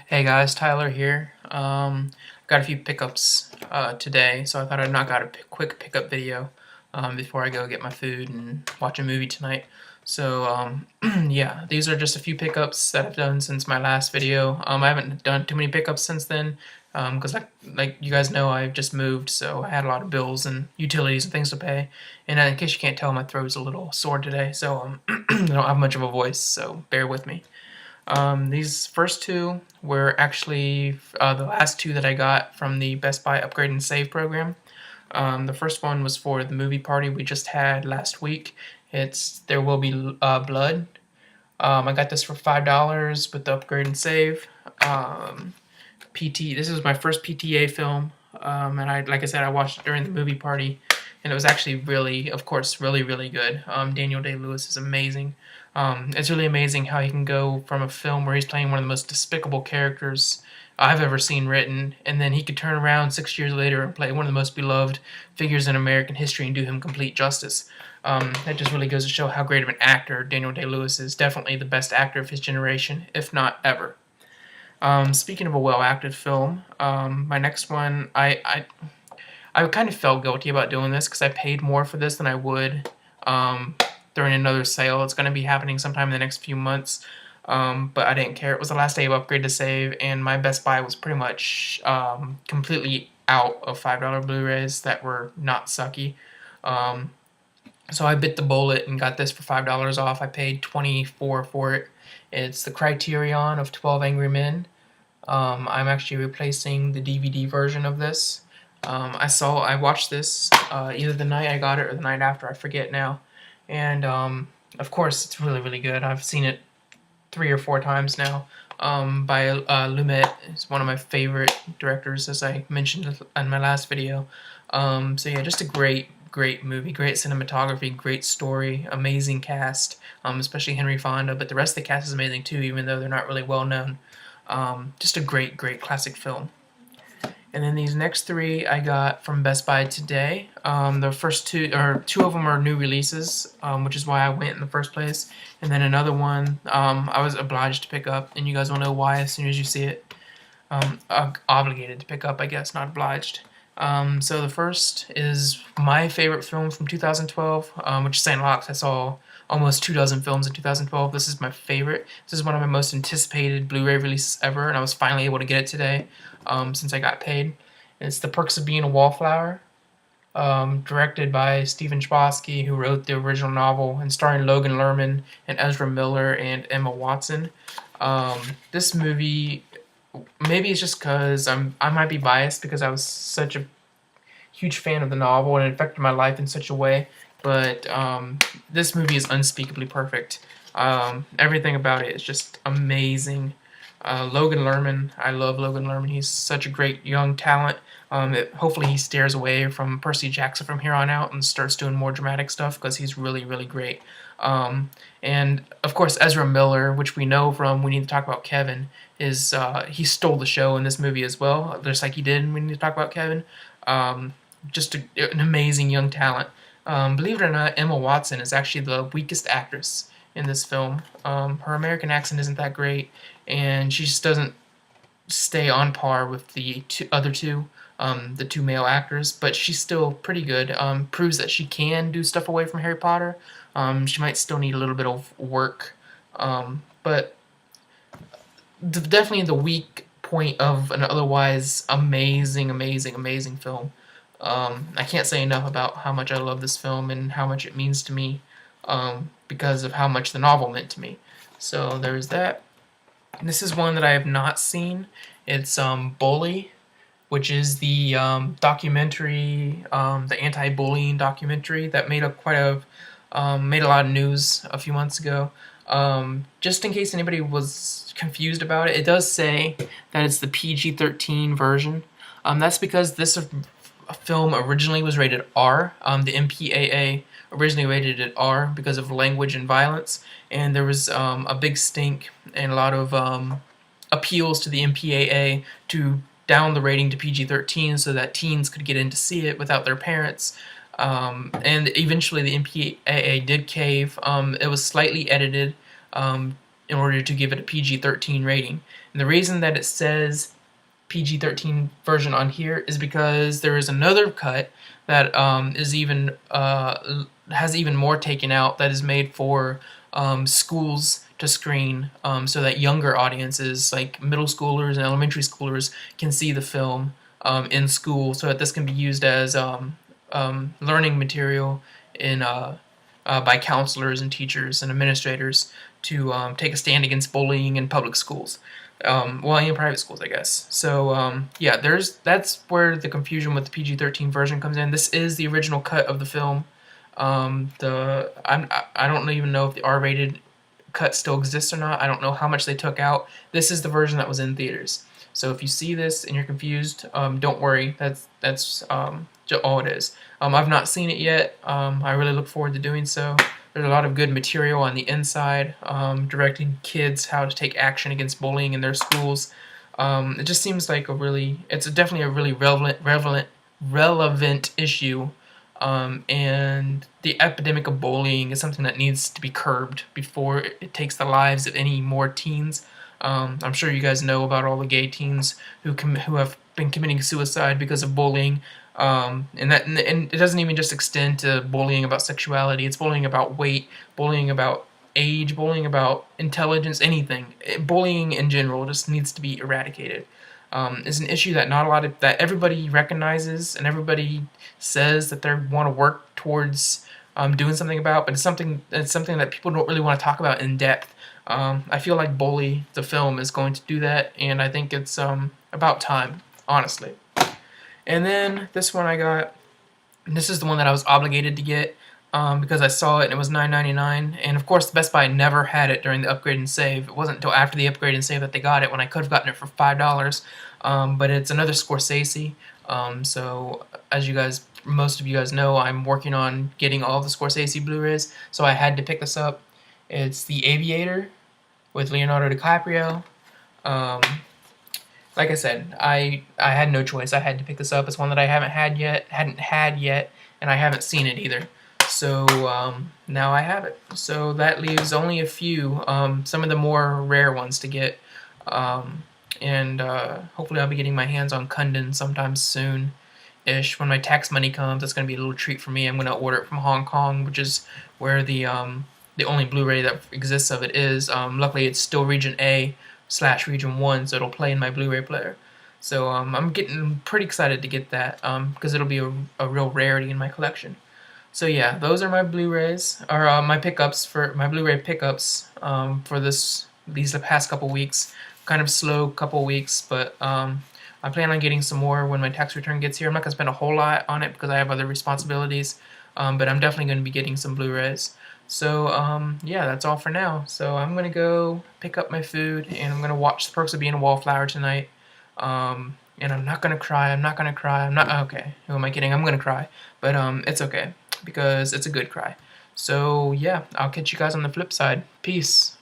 Hey guys, Tyler here. Got a few pickups today, so I thought I'd knock out a quick pickup video before I go get my food and watch a movie tonight. So yeah, these are just a few pickups that I've done since my last video. I haven't done too many pickups since then because like you guys know, I've just moved, so I had a lot of bills and utilities and things to pay. And in case you can't tell, my throat's a little sore today, so I don't have much of a voice, so bear with me. These first two were actually the last two that I got from the Best Buy Upgrade and Save program. The first one was for the movie party we just had last week. It's There Will Be Blood. I got this for $5 with the Upgrade and Save. This is my first PTA film, and like I said, I watched it during the movie party, and it was actually really, of course, really good. Daniel Day-Lewis is amazing. It's really amazing how he can go from a film where he's playing one of the most despicable characters I've ever seen written, and then he could turn around 6 years later and play one of the most beloved figures in American history and do him complete justice. That just really goes to show how great of an actor Daniel Day-Lewis is. Definitely the best actor of his generation, if not ever. Speaking of a well-acted film, my next one, I kind of felt guilty about doing this because I paid more for this than I would during another sale. It's going to be happening sometime in the next few months, but I didn't care. It was the last day of Upgrade to Save, and my Best Buy was pretty much completely out of $5 Blu-rays that were not sucky. So I bit the bullet and got this for $5 off. I paid $24 for it. It's the Criterion of 12 Angry Men. I'm actually replacing the DVD version of this. I watched this either the night I got it or the night after, I forget now. And of course, it's really good. I've seen it 3 or 4 times now. By Lumet. It's one of my favorite directors, as I mentioned in my last video. So yeah, just a great movie, great cinematography, great story, amazing cast, especially Henry Fonda, but the rest of the cast is amazing too, even though they're not really well known. Just a great classic film. And then these next 3 I got from Best Buy today. The first 2 of them are new releases, which is why I went in the first place. And then another one I was obliged to pick up, and you guys will know why as soon as you see it. Obligated to pick up, I guess, not obliged. So the first is my favorite film from 2012, which is St. Locks. I saw almost 24 films in 2012. This is my favorite. This is one of my most anticipated Blu-ray releases ever, and I was finally able to get it today since I got paid. And it's The Perks of Being a Wallflower, directed by Stephen Chbosky, who wrote the original novel, and starring Logan Lerman and Ezra Miller and Emma Watson. This movie, maybe it's just because I might be biased because I was such a huge fan of the novel and it affected my life in such a way, but this movie is unspeakably perfect. Everything about it is just amazing. Logan Lerman, I love Logan Lerman. He's such a great young talent. Hopefully he steers away from Percy Jackson from here on out and starts doing more dramatic stuff because he's really great. And of course Ezra Miller, which we know from We Need to Talk About Kevin, is he stole the show in this movie as well, just like he did in We Need to Talk About Kevin. Just an amazing young talent. Believe it or not, Emma Watson is actually the weakest actress in this film. Her American accent isn't that great, and she just doesn't stay on par with the other two, the 2 male actors, but she's still pretty good. Proves that she can do stuff away from Harry Potter. She might still need a little bit of work, but definitely the weak point of an otherwise amazing film. I can't say enough about how much I love this film and how much it means to me, because of how much the novel meant to me. So there's that. This is one that I have not seen. It's Bully, which is the documentary, the anti-bullying documentary that made a lot of news a few months ago. Just in case anybody was confused about it, it does say that it's the PG-13 version. That's because this film originally was rated R. The MPAA originally rated it R because of language and violence, and there was a big stink and a lot of appeals to the MPAA to down the rating to PG-13 so that teens could get in to see it without their parents. And eventually the MPAA did cave. It was slightly edited in order to give it a PG-13 rating. And the reason that it says PG-13 version on here is because there is another cut that is even has even more taken out, that is made for schools to screen, so that younger audiences like middle schoolers and elementary schoolers can see the film in school, so that this can be used as learning material in by counselors and teachers and administrators to take a stand against bullying in public schools. Well, in private schools, I guess. So yeah, that's where the confusion with the PG-13 version comes in. This is the original cut of the film. I don't even know if the R-rated cut still exists or not. I don't know how much they took out. This is the version that was in theaters. So if you see this and you're confused, don't worry. That's all it is. I've not seen it yet. I really look forward to doing so. There's a lot of good material on the inside, directing kids how to take action against bullying in their schools. It just seems like it's definitely a really relevant issue. And the epidemic of bullying is something that needs to be curbed before it takes the lives of any more teens. I'm sure you guys know about all the gay teens who have been committing suicide because of bullying. And it doesn't even just extend to bullying about sexuality. It's bullying about weight, bullying about age, bullying about intelligence, anything. Bullying in general just needs to be eradicated. Is an issue that that everybody recognizes and everybody says that they want to work towards doing something about, but it's something that people don't really want to talk about in depth. I feel like Bully, the film, is going to do that, and I think it's about time, honestly. And then this one I got, and this is the one that I was obligated to get because I saw it and it was $9.99. And of course, Best Buy never had it during the upgrade and save. It wasn't until after the upgrade and save that they got it, when I could have gotten it for $5. But it's another Scorsese. So as most of you guys know, I'm working on getting all the Scorsese Blu-rays, so I had to pick this up. It's The Aviator with Leonardo DiCaprio. Like I said, I had no choice. I had to pick this up. It's one that I hadn't had yet, and I haven't seen it either. So now I have it. So that leaves only a few, some of the more rare ones to get. And hopefully I'll be getting my hands on Kundun sometime soon-ish. When my tax money comes, that's going to be a little treat for me. I'm going to order it from Hong Kong, which is where the only Blu-ray that exists of it is. Luckily, it's still Region A/Region 1, so it'll play in my Blu-ray player. So I'm getting pretty excited to get that because it'll be a real rarity in my collection. So yeah, those are my Blu-rays, or my pickups for my Blu-ray pickups for these past couple weeks. Kind of slow couple weeks, but I plan on getting some more when my tax return gets here. I'm not going to spend a whole lot on it because I have other responsibilities, but I'm definitely going to be getting some Blu-rays. So yeah, that's all for now. So I'm going to go pick up my food, and I'm going to watch The Perks of Being a Wallflower tonight. And I'm not going to cry. Okay, who am I kidding? I'm going to cry, but it's okay because it's a good cry. So yeah, I'll catch you guys on the flip side. Peace.